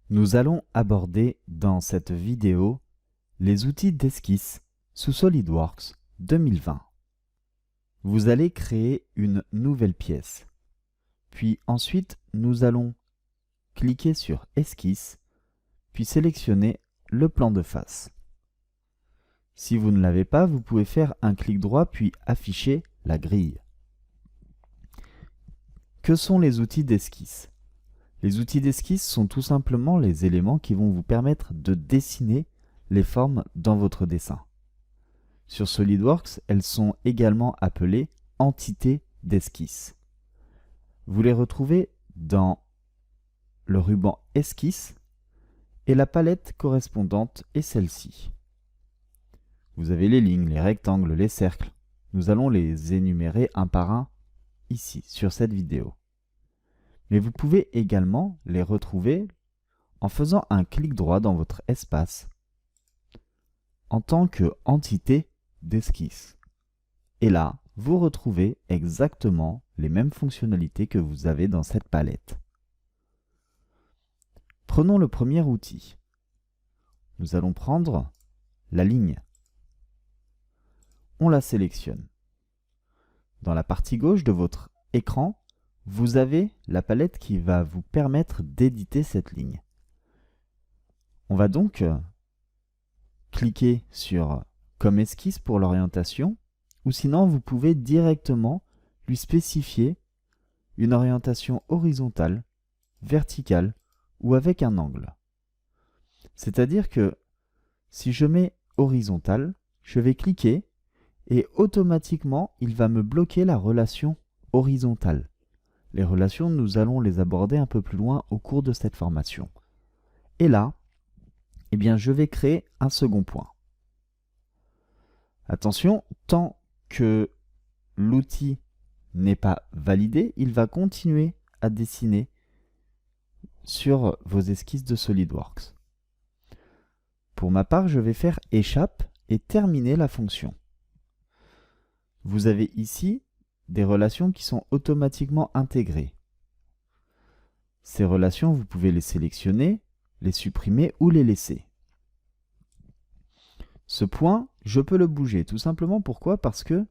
Nous allons aborder dans cette vidéo les outils d'esquisse sous SolidWorks 2020. Vous allez créer une nouvelle pièce. Puis ensuite, nous allons cliquer sur Esquisse, puis sélectionner le plan de face. Si vous ne l'avez pas, vous pouvez faire un clic droit puis afficher la grille. Que sont les outils d'esquisse? Les outils d'esquisse sont tout simplement les éléments qui vont vous permettre de dessiner les formes dans votre dessin. Sur SolidWorks, elles sont également appelées entités d'esquisse. Vous les retrouvez dans le ruban Esquisse et la palette correspondante est celle-ci. Vous avez les lignes, les rectangles, les cercles. Nous allons les énumérer un par un ici, sur cette vidéo. Mais vous pouvez également les retrouver en faisant un clic droit dans votre espace en tant qu'entité d'esquisse. Et là, vous retrouvez exactement les mêmes fonctionnalités que vous avez dans cette palette. Prenons le premier outil. Nous allons prendre la ligne. On la sélectionne. Dans la partie gauche de votre écran, vous avez la palette qui va vous permettre d'éditer cette ligne. On va donc cliquer sur comme esquisse pour l'orientation, ou sinon vous pouvez directement lui spécifier une orientation horizontale, verticale ou avec un angle. C'est-à-dire que si je mets horizontal, je vais cliquer et automatiquement il va me bloquer la relation horizontale. Les relations, nous allons les aborder un peu plus loin au cours de cette formation. Et là, eh bien, je vais créer un second point. Attention, tant que l'outil n'est pas validé, il va continuer à dessiner sur vos esquisses de SolidWorks. Pour ma part, je vais faire échappe et terminer la fonction. Vous avez ici des relations qui sont automatiquement intégrées. Ces relations, vous pouvez les sélectionner, les supprimer ou les laisser. Ce point, je peux le bouger. Tout simplement pourquoi? Parce que,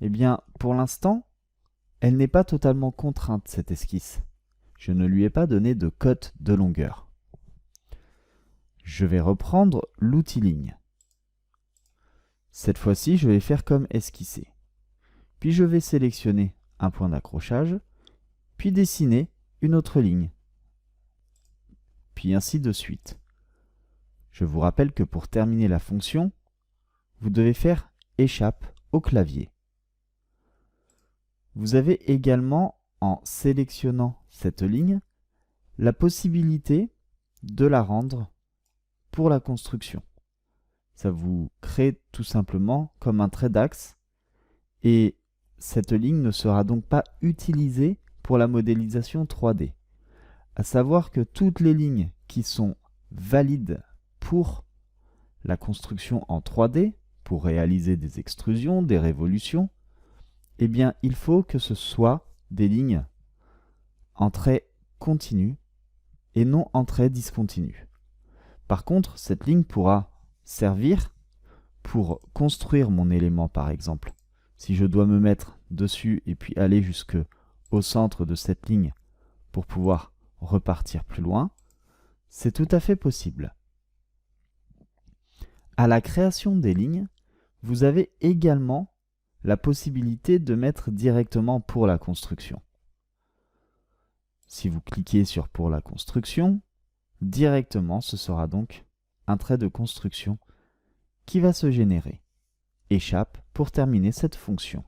eh bien, pour l'instant, elle n'est pas totalement contrainte, cette esquisse. Je ne lui ai pas donné de cote de longueur. Je vais reprendre l'outil ligne. Cette fois-ci, je vais faire comme esquisser. Puis je vais sélectionner un point d'accrochage, puis dessiner une autre ligne. Puis ainsi de suite. Je vous rappelle que pour terminer la fonction, vous devez faire échappe au clavier. Vous avez également, en sélectionnant cette ligne, la possibilité de la rendre pour la construction. Ça vous crée tout simplement comme un trait d'axe et cette ligne ne sera donc pas utilisée pour la modélisation 3D. À savoir que toutes les lignes qui sont valides pour la construction en 3D, pour réaliser des extrusions, des révolutions, eh bien, il faut que ce soit des lignes en trait continu et non en trait discontinu. Par contre, cette ligne pourra servir pour construire mon élément, par exemple. Si je dois me mettre dessus et puis aller jusqu'au centre de cette ligne pour pouvoir repartir plus loin, c'est tout à fait possible. À la création des lignes, vous avez également la possibilité de mettre directement pour la construction. Si vous cliquez sur pour la construction, directement ce sera donc un trait de construction qui va se générer. Échappe pour terminer cette fonction.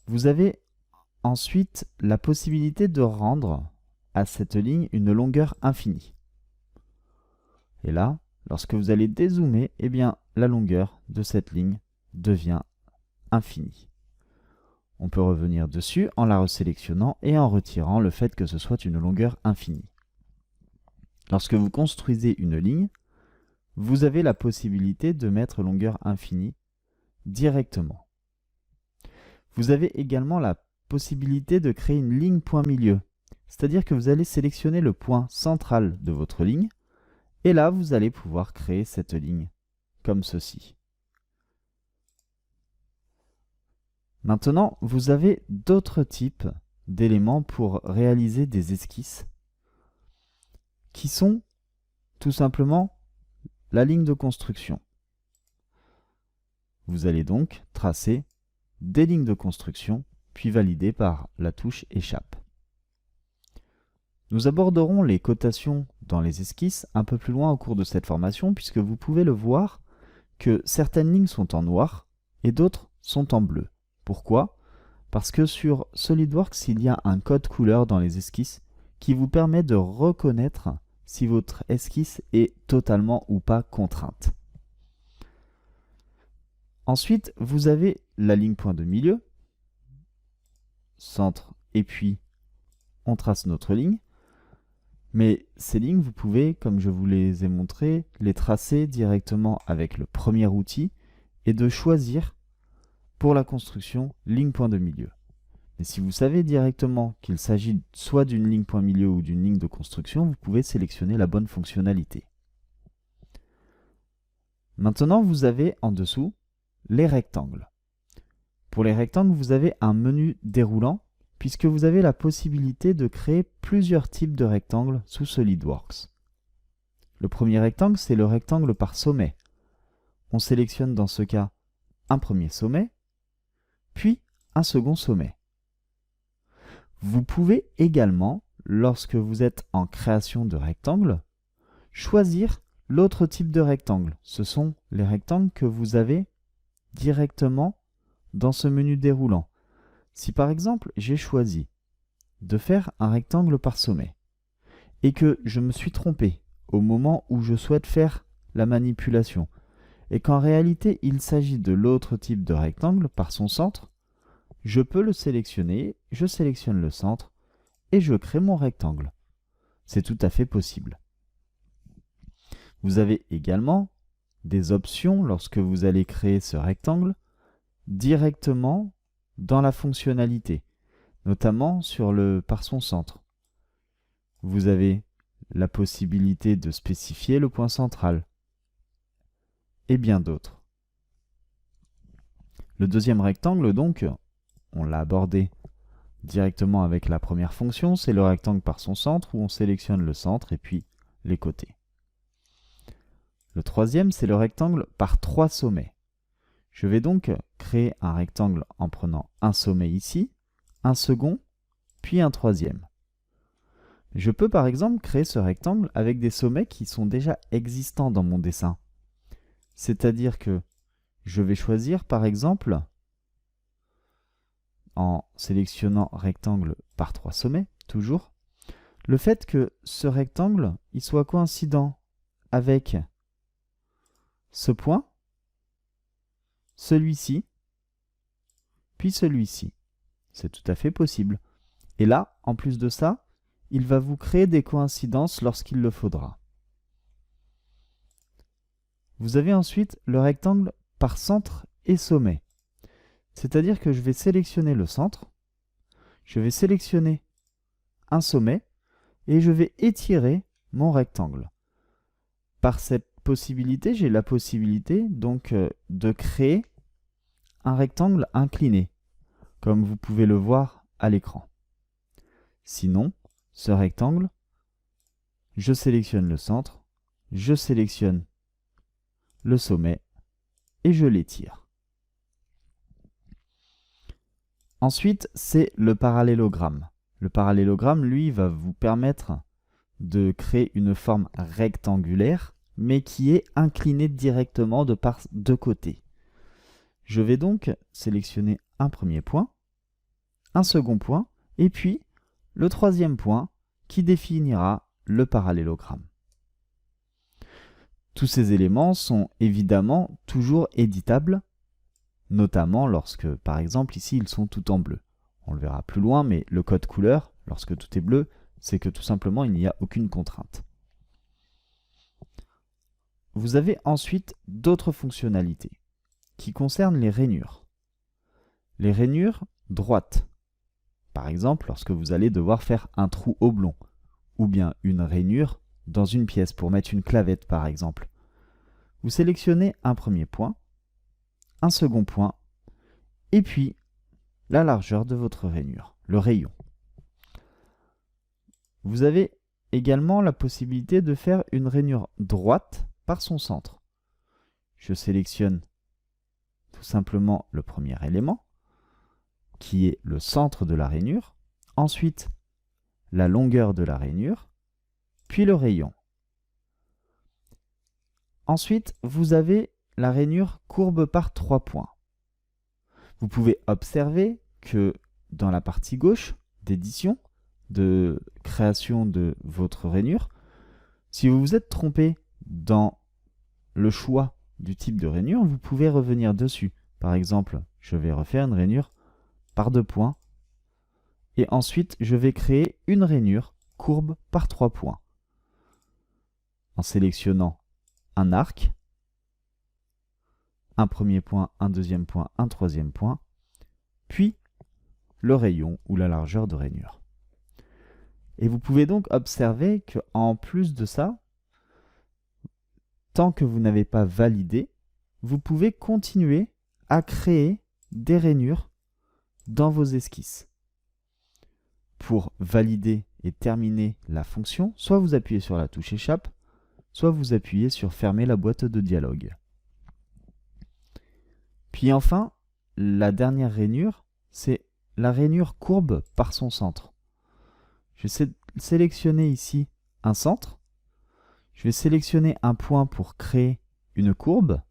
Vous avez ensuite la possibilité de rendre à cette ligne une longueur infinie. Et là, lorsque vous allez dézoomer, eh bien, la longueur de cette ligne devient infinie. On peut revenir dessus en la resélectionnant et en retirant le fait que ce soit une longueur infinie. Lorsque vous construisez une ligne, vous avez la possibilité de mettre longueur infinie directement. Vous avez également la possibilité de créer une ligne point milieu. C'est-à-dire que vous allez sélectionner le point central de votre ligne et là, vous allez pouvoir créer cette ligne comme ceci. Maintenant, vous avez d'autres types d'éléments pour réaliser des esquisses qui sont tout simplement la ligne de construction. Vous allez donc tracer des lignes de construction puis valider par la touche échappe. Nous aborderons les cotations dans les esquisses un peu plus loin au cours de cette formation puisque vous pouvez le voir que certaines lignes sont en noir et d'autres sont en bleu. Pourquoi? Parce que sur SolidWorks, il y a un code couleur dans les esquisses qui vous permet de reconnaître si votre esquisse est totalement ou pas contrainte. Ensuite, vous avez la ligne point de milieu, centre, et puis on trace notre ligne. Mais ces lignes, vous pouvez, comme je vous les ai montrées, les tracer directement avec le premier outil et de choisir pour la construction ligne point de milieu. Mais si vous savez directement qu'il s'agit soit d'une ligne point milieu ou d'une ligne de construction, vous pouvez sélectionner la bonne fonctionnalité. Maintenant, vous avez en dessous les rectangles. Pour les rectangles, vous avez un menu déroulant puisque vous avez la possibilité de créer plusieurs types de rectangles sous SolidWorks. Le premier rectangle, c'est le rectangle par sommet. On sélectionne dans ce cas un premier sommet, puis un second sommet. Vous pouvez également, lorsque vous êtes en création de rectangle, choisir l'autre type de rectangle. Ce sont les rectangles que vous avez directement dans ce menu déroulant. Si par exemple j'ai choisi de faire un rectangle par sommet et que je me suis trompé au moment où je souhaite faire la manipulation et qu'en réalité il s'agit de l'autre type de rectangle par son centre, je peux le sélectionner, je sélectionne le centre et je crée mon rectangle. C'est tout à fait possible. Vous avez également des options lorsque vous allez créer ce rectangle directement dans la fonctionnalité, notamment par son centre. Vous avez la possibilité de spécifier le point central et bien d'autres. Le deuxième rectangle, donc, on l'a abordé directement avec la première fonction, c'est le rectangle par son centre où on sélectionne le centre et puis les côtés. Le troisième, c'est le rectangle par 3 sommets. Je vais donc créer un rectangle en prenant un sommet ici, un second, puis un troisième. Je peux par exemple créer ce rectangle avec des sommets qui sont déjà existants dans mon dessin. C'est-à-dire que je vais choisir par exemple, en sélectionnant rectangle par 3 sommets, toujours, le fait que ce rectangle il soit coïncident avec ce point, celui-ci, puis celui-ci. C'est tout à fait possible. Et là, en plus de ça, il va vous créer des coïncidences lorsqu'il le faudra. Vous avez ensuite le rectangle par centre et sommet. C'est-à-dire que je vais sélectionner le centre, je vais sélectionner un sommet et je vais étirer mon rectangle. Par cette possibilité, j'ai la possibilité donc de créer un rectangle incliné, comme vous pouvez le voir à l'écran. Sinon, ce rectangle, je sélectionne le centre, je sélectionne le sommet et je l'étire. Ensuite, c'est le parallélogramme. Le parallélogramme, lui, va vous permettre de créer une forme rectangulaire, mais qui est inclinée directement de par deux côtés. Je vais donc sélectionner un premier point, un second point, et puis le troisième point qui définira le parallélogramme. Tous ces éléments sont évidemment toujours éditables, notamment lorsque, par exemple, ici, ils sont tout en bleu. On le verra plus loin, mais le code couleur, lorsque tout est bleu, c'est que tout simplement, il n'y a aucune contrainte. Vous avez ensuite d'autres fonctionnalités qui concernent les rainures. Les rainures droites, par exemple lorsque vous allez devoir faire un trou oblong, ou bien une rainure dans une pièce pour mettre une clavette par exemple. Vous sélectionnez un premier point, un second point, et puis la largeur de votre rainure, le rayon. Vous avez également la possibilité de faire une rainure droite par son centre. Je sélectionne tout simplement le premier élément, qui est le centre de la rainure, ensuite la longueur de la rainure, puis le rayon. Ensuite, vous avez la rainure courbe par 3 points. Vous pouvez observer que dans la partie gauche d'édition, de création de votre rainure, si vous vous êtes trompé dans le choix du type de rainure, vous pouvez revenir dessus. Par exemple, je vais refaire une rainure par 2 points et ensuite je vais créer une rainure courbe par 3 points en sélectionnant un arc, un premier point, un deuxième point, un troisième point, puis le rayon ou la largeur de rainure. Et vous pouvez donc observer qu'en plus de ça, tant que vous n'avez pas validé, vous pouvez continuer à créer des rainures dans vos esquisses. Pour valider et terminer la fonction, soit vous appuyez sur la touche échappe, soit vous appuyez sur fermer la boîte de dialogue. Puis enfin, la dernière rainure, c'est la rainure courbe par son centre. Je vais sélectionner ici un centre. Je vais sélectionner un point pour créer une courbe.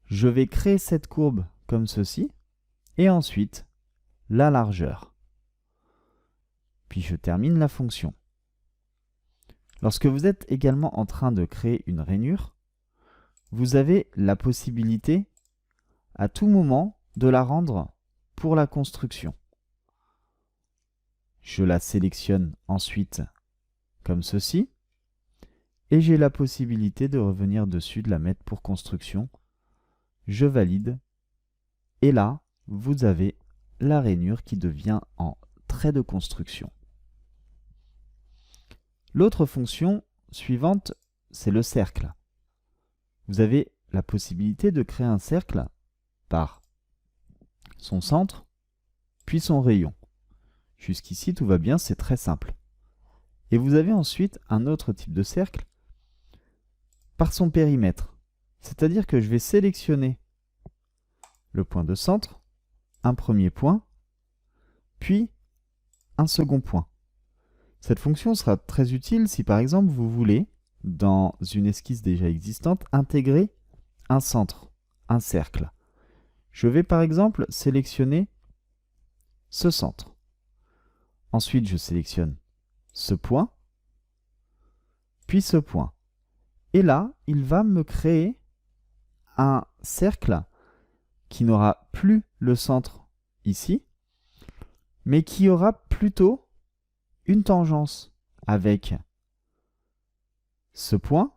Je vais créer cette courbe comme ceci. Et ensuite, la largeur. Puis je termine la fonction. Lorsque vous êtes également en train de créer une rainure, vous avez la possibilité à tout moment de la rendre pour la construction. Je la sélectionne ensuite comme ceci et j'ai la possibilité de revenir dessus, de la mettre pour construction. Je valide et là, vous avez la rainure qui devient en trait de construction. L'autre fonction suivante, c'est le cercle. Vous avez la possibilité de créer un cercle par son centre, puis son rayon. Jusqu'ici, tout va bien, c'est très simple. Et vous avez ensuite un autre type de cercle par son périmètre. C'est-à-dire que je vais sélectionner le point de centre, un premier point, puis un second point. Cette fonction sera très utile si par exemple vous voulez, dans une esquisse déjà existante, intégrer un centre, un cercle. Je vais par exemple sélectionner ce centre. Ensuite, je sélectionne ce point, puis ce point. Et là, il va me créer un cercle qui n'aura plus le centre ici, mais qui aura plutôt une tangence avec ce point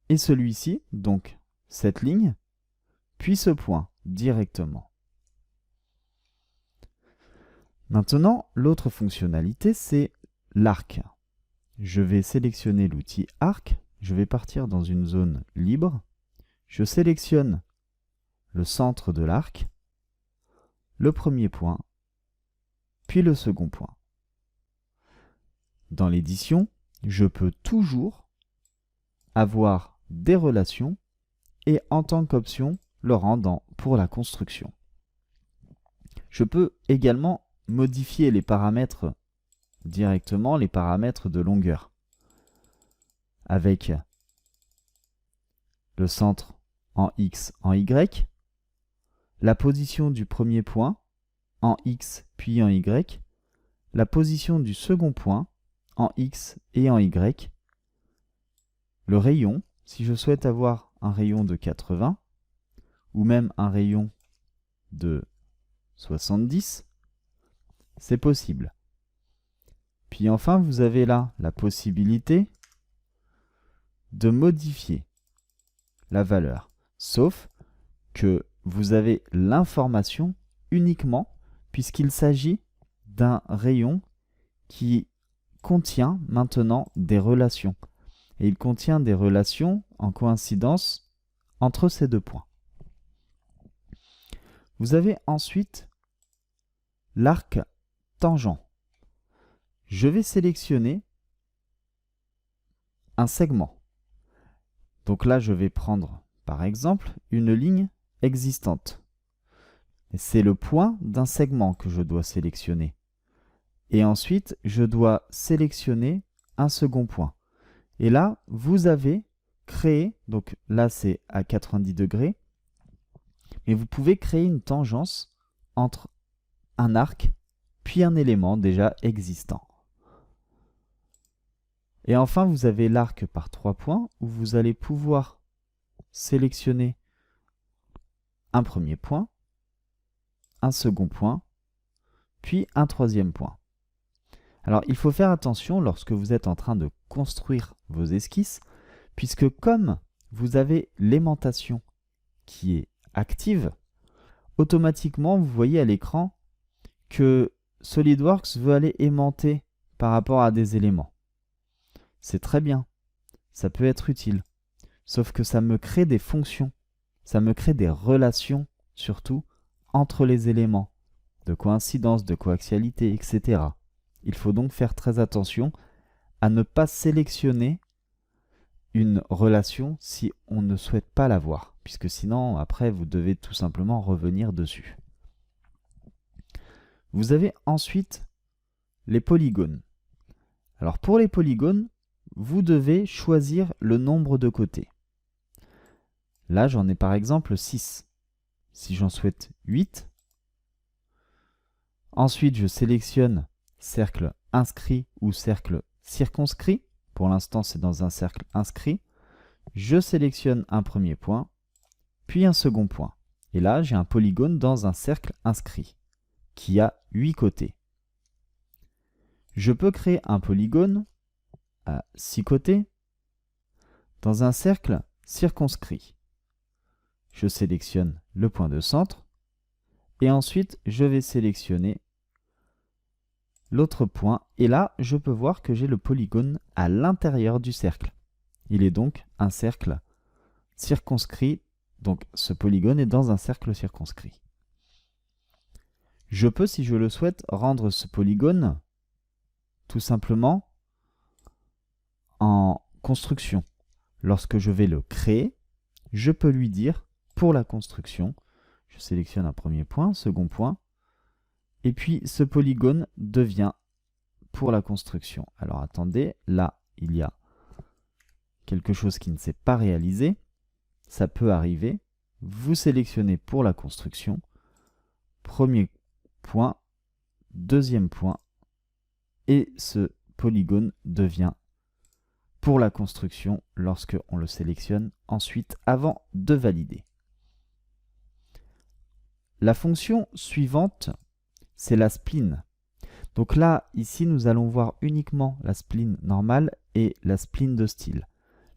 et celui-ci, donc cette ligne, puis ce point directement. Maintenant, l'autre fonctionnalité, c'est l'arc. Je vais sélectionner l'outil arc, je vais partir dans une zone libre, je sélectionne le centre de l'arc, le premier point, puis le second point. Dans l'édition, je peux toujours avoir des relations et en tant qu'option, le rendre pour la construction. Je peux également modifier les paramètres directement, les paramètres de longueur, avec le centre en X, en Y, la position du premier point en X puis en Y, la position du second point en X et en Y, le rayon, si je souhaite avoir un rayon de 80, ou même un rayon de 70, c'est possible. Puis enfin, vous avez là la possibilité de modifier la valeur, sauf que vous avez l'information uniquement puisqu'il s'agit d'un rayon qui contient maintenant des relations. Et il contient des relations en coïncidence entre ces deux points. Vous avez ensuite l'arc tangent. Je vais sélectionner un segment. Donc là, je vais prendre, par exemple, une ligne existante. C'est le point d'un segment que je dois sélectionner. Et ensuite, je dois sélectionner un second point. Et là, vous avez créé, donc là c'est à 90 degrés, mais vous pouvez créer une tangence entre un arc puis un élément déjà existant. Et enfin, vous avez l'arc par 3 points où vous allez pouvoir sélectionner un premier point, un second point, puis un troisième point. Alors, il faut faire attention lorsque vous êtes en train de construire vos esquisses, puisque comme vous avez l'aimantation qui est active, automatiquement, vous voyez à l'écran que SolidWorks veut aller aimanter par rapport à des éléments. C'est très bien, ça peut être utile, sauf que ça me crée des fonctions, ça me crée des relations, surtout, entre les éléments, de coïncidence, de coaxialité, etc. Il faut donc faire très attention à ne pas sélectionner une relation si on ne souhaite pas l'avoir, puisque sinon, après, vous devez tout simplement revenir dessus. Vous avez ensuite les polygones. Alors pour les polygones, vous devez choisir le nombre de côtés. Là, j'en ai par exemple 6. Si j'en souhaite 8, ensuite je sélectionne cercle inscrit ou cercle circonscrit. Pour l'instant, c'est dans un cercle inscrit. Je sélectionne un premier point, puis un second point. Et là, j'ai un polygone dans un cercle inscrit qui a 8 côtés. Je peux créer un polygone à 6 côtés dans un cercle circonscrit. Je sélectionne le point de centre et ensuite je vais sélectionner l'autre point et là je peux voir que j'ai le polygone à l'intérieur du cercle. Il est donc un cercle circonscrit, donc ce polygone est dans un cercle circonscrit. Je peux, si je le souhaite, rendre ce polygone tout simplement en construction. Lorsque je vais le créer, je peux lui dire pour la construction, je sélectionne un premier point, second point, et puis ce polygone devient pour la construction. Alors attendez, là il y a quelque chose qui ne s'est pas réalisé, ça peut arriver. Vous sélectionnez pour la construction, premier point, deuxième point, et ce polygone devient pour la construction lorsque on le sélectionne ensuite avant de valider. La fonction suivante, c'est la spline. Donc là, ici, nous allons voir uniquement la spline normale et la spline de style.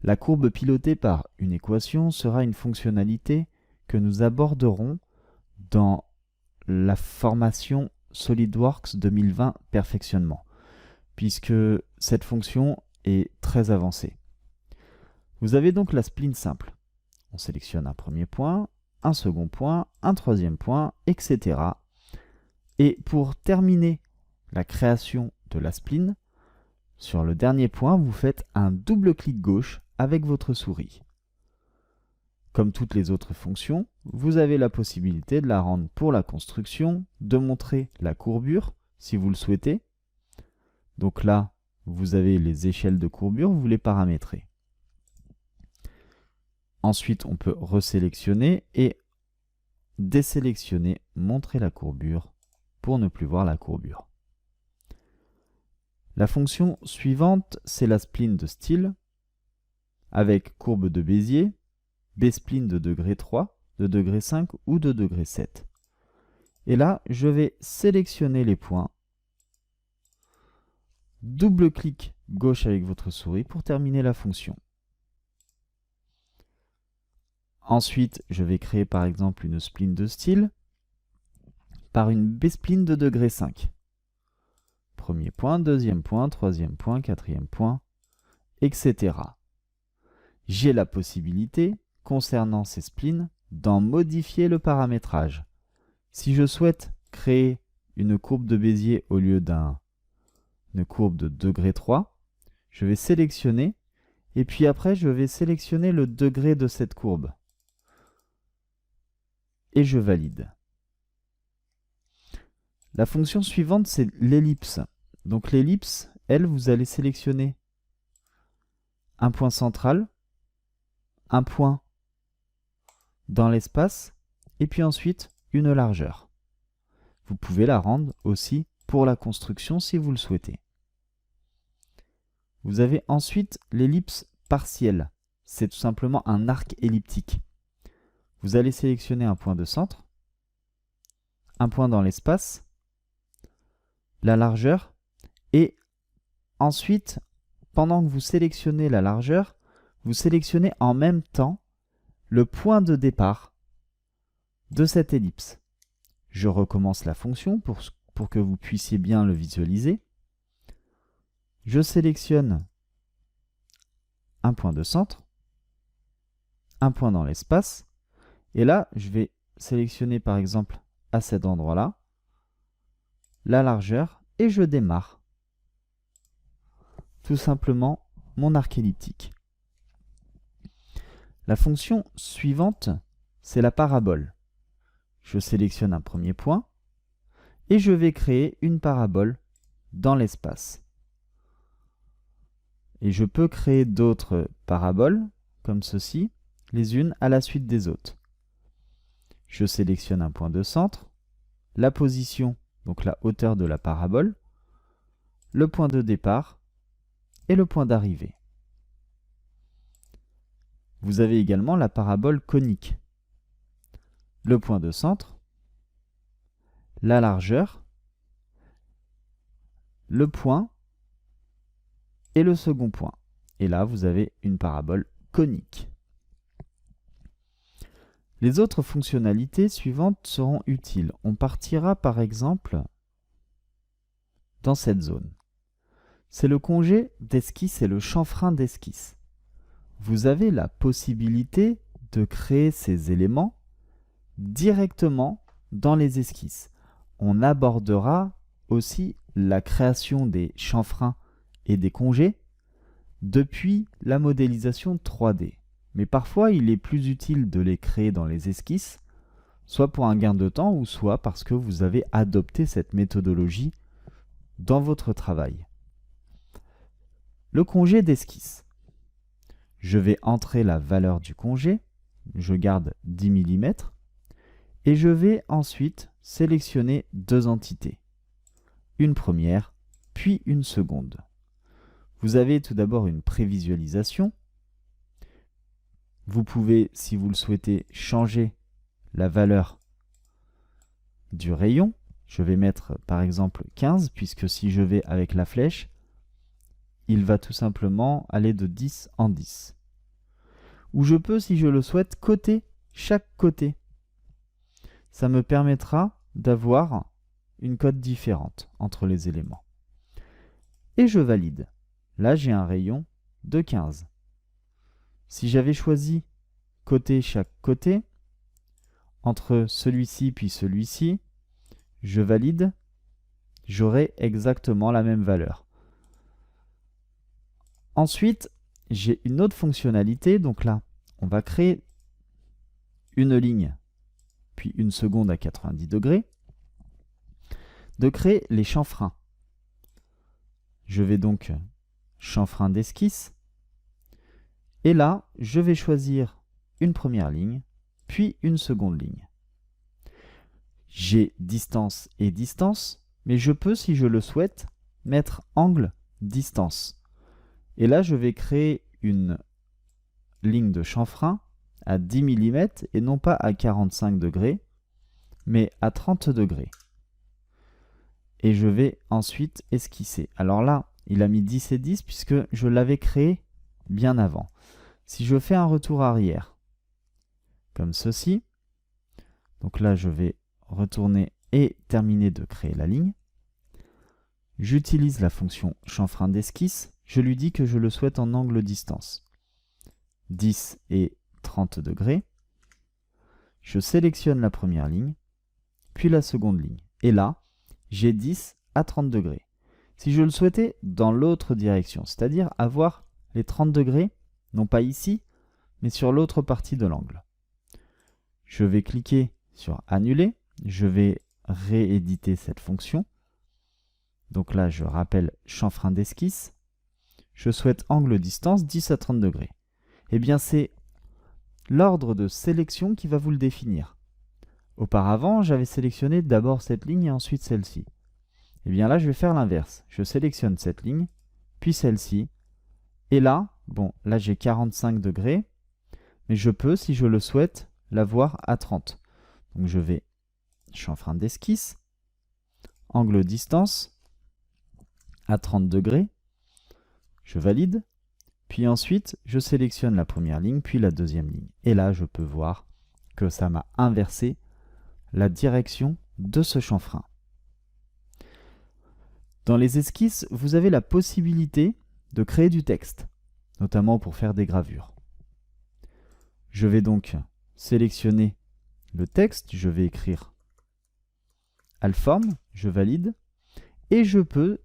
La courbe pilotée par une équation sera une fonctionnalité que nous aborderons dans la formation SolidWorks 2020 Perfectionnement, puisque cette fonction est très avancée. Vous avez donc la spline simple. On sélectionne un premier point, un second point, un troisième point, etc. Et pour terminer la création de la spline, sur le dernier point, vous faites un double clic gauche avec votre souris. Comme toutes les autres fonctions, vous avez la possibilité de la rendre pour la construction, de montrer la courbure si vous le souhaitez. Donc là, vous avez les échelles de courbure, vous les paramétrez. Ensuite, on peut resélectionner et désélectionner, montrer la courbure pour ne plus voir la courbure. La fonction suivante, c'est la spline de style avec courbe de Bézier, B-spline de degré 3, de degré 5 ou de degré 7. Et là, je vais sélectionner les points, double-clic gauche avec votre souris pour terminer la fonction. Ensuite, je vais créer par exemple une spline de style par une B-spline de degré 5. premier point, deuxième point, troisième point, quatrième point, etc. J'ai la possibilité, concernant ces splines, d'en modifier le paramétrage. Si je souhaite créer une courbe de Bézier au lieu d'une courbe de degré 3, je vais sélectionner et puis après je vais sélectionner le degré de cette courbe. Et je valide. La fonction suivante, c'est l'ellipse. Donc l'ellipse, elle, vous allez sélectionner un point central, un point dans l'espace, et puis ensuite une largeur. Vous pouvez la rendre aussi pour la construction si vous le souhaitez. Vous avez ensuite l'ellipse partielle. C'est tout simplement un arc elliptique. Vous allez sélectionner un point de centre, un point dans l'espace, la largeur, et ensuite, pendant que vous sélectionnez la largeur, vous sélectionnez en même temps le point de départ de cette ellipse. Je recommence la fonction pour que vous puissiez bien le visualiser. Je sélectionne un point de centre, un point dans l'espace, et là, je vais sélectionner par exemple à cet endroit-là la largeur et je démarre tout simplement mon arc elliptique. La fonction suivante, c'est la parabole. Je sélectionne un premier point et je vais créer une parabole dans l'espace. Et je peux créer d'autres paraboles comme ceci, les unes à la suite des autres. Je sélectionne un point de centre, la position, donc la hauteur de la parabole, le point de départ et le point d'arrivée. Vous avez également la parabole conique. Le point de centre, la largeur, le point et le second point. Et là, vous avez une parabole conique. Les autres fonctionnalités suivantes seront utiles. On partira par exemple dans cette zone. C'est le congé d'esquisse et le chanfrein d'esquisse. Vous avez la possibilité de créer ces éléments directement dans les esquisses. On abordera aussi la création des chanfreins et des congés depuis la modélisation 3D. Mais parfois, il est plus utile de les créer dans les esquisses, soit pour un gain de temps ou soit parce que vous avez adopté cette méthodologie dans votre travail. Le congé d'esquisse. Je vais entrer la valeur du congé, je garde 10 mm, et je vais ensuite sélectionner deux entités, une première, puis une seconde. Vous avez tout d'abord une prévisualisation. Vous pouvez, si vous le souhaitez, changer la valeur du rayon. Je vais mettre par exemple 15, puisque si je vais avec la flèche, il va tout simplement aller de 10 en 10. Ou je peux, si je le souhaite, coter chaque côté. Ça me permettra d'avoir une cote différente entre les éléments. Et je valide. Là, j'ai un rayon de 15. Si j'avais choisi coter chaque côté, entre celui-ci puis celui-ci, je valide, j'aurai exactement la même valeur. Ensuite, j'ai une autre fonctionnalité. Donc là, on va créer une ligne, puis une seconde à 90 degrés, de créer les chanfreins. Je vais donc chanfrein d'esquisse. Et là, je vais choisir une première ligne, puis une seconde ligne. J'ai distance et distance, mais je peux, si je le souhaite, mettre angle, distance. Et là, je vais créer une ligne de chanfrein à 10 mm et non pas à 45 degrés, mais à 30 degrés. Et je vais ensuite esquisser. Alors là, il a mis 10 et 10 puisque je l'avais créé bien avant. Si je fais un retour arrière, comme ceci, donc là, je vais retourner et terminer de créer la ligne. J'utilise la fonction chanfrein d'esquisse. Je lui dis que je le souhaite en angle distance. 10 et 30 degrés. Je sélectionne la première ligne, puis la seconde ligne. Et là, j'ai 10 à 30 degrés. Si je le souhaitais dans l'autre direction, c'est-à-dire avoir les 30 degrés, non pas ici, mais sur l'autre partie de l'angle. Je vais cliquer sur Annuler. Je vais rééditer cette fonction. Donc là, je rappelle chanfrein d'esquisse. Je souhaite angle distance 10 à 30 degrés. Eh bien, c'est l'ordre de sélection qui va vous le définir. Auparavant, j'avais sélectionné d'abord cette ligne et ensuite celle-ci. Eh bien là, je vais faire l'inverse. Je sélectionne cette ligne, puis celle-ci. Et là, bon, là j'ai 45 degrés, mais je peux, si je le souhaite, l'avoir à 30. Donc je vais chanfrein d'esquisse, angle distance, à 30 degrés. Je valide. Puis ensuite, je sélectionne la première ligne, puis la deuxième ligne. Et là, je peux voir que ça m'a inversé la direction de ce chanfrein. Dans les esquisses, vous avez la possibilité de créer du texte, notamment pour faire des gravures. Je vais donc sélectionner le texte, je vais écrire Alform, je valide, et je peux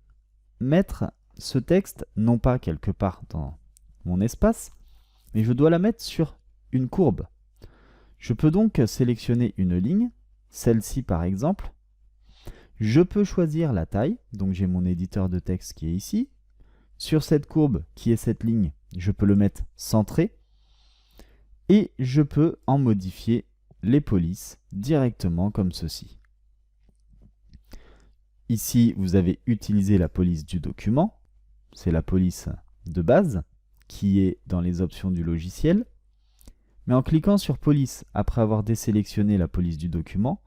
mettre ce texte, non pas quelque part dans mon espace, mais je dois la mettre sur une courbe. Je peux donc sélectionner une ligne, celle-ci par exemple. Je peux choisir la taille, donc j'ai mon éditeur de texte qui est ici. Sur cette courbe qui est cette ligne, je peux le mettre centré. Et je peux en modifier les polices directement comme ceci. Ici, vous avez utilisé la police du document. C'est la police de base qui est dans les options du logiciel. Mais en cliquant sur police, après avoir désélectionné la police du document,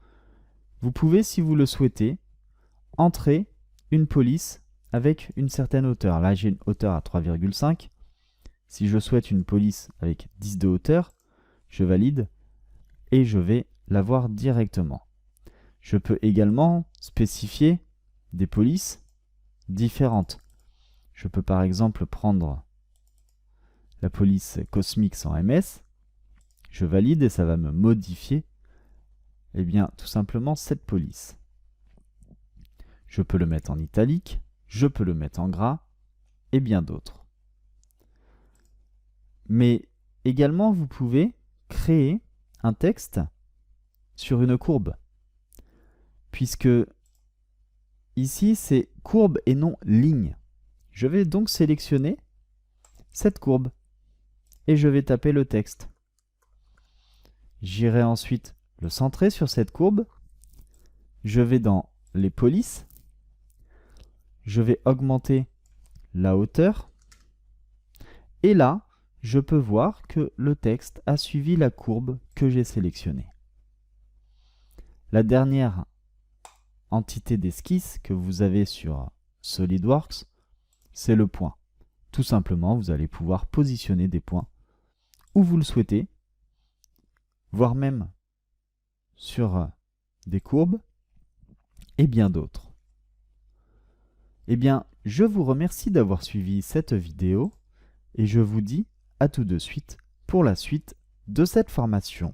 vous pouvez, si vous le souhaitez, entrer une police avec une certaine hauteur. Là, j'ai une hauteur à 3,5. Si je souhaite une police avec 10 de hauteur, je valide et je vais l'avoir directement. Je peux également spécifier des polices différentes. Je peux par exemple prendre la police Cosmix en MS. Je valide et ça va me modifier tout simplement cette police. Je peux le mettre en italique, je peux le mettre en gras et bien d'autres. Mais également, vous pouvez créer un texte sur une courbe, puisque ici, c'est courbe et non ligne. Je vais donc sélectionner cette courbe et je vais taper le texte. J'irai ensuite le centrer sur cette courbe. Je vais dans les polices. Je vais augmenter la hauteur. Et là, je peux voir que le texte a suivi la courbe que j'ai sélectionnée. La dernière entité d'esquisse que vous avez sur SolidWorks, c'est le point. Tout simplement, vous allez pouvoir positionner des points où vous le souhaitez, voire même sur des courbes et bien d'autres. Eh bien, je vous remercie d'avoir suivi cette vidéo et je vous dis à tout de suite pour la suite de cette formation.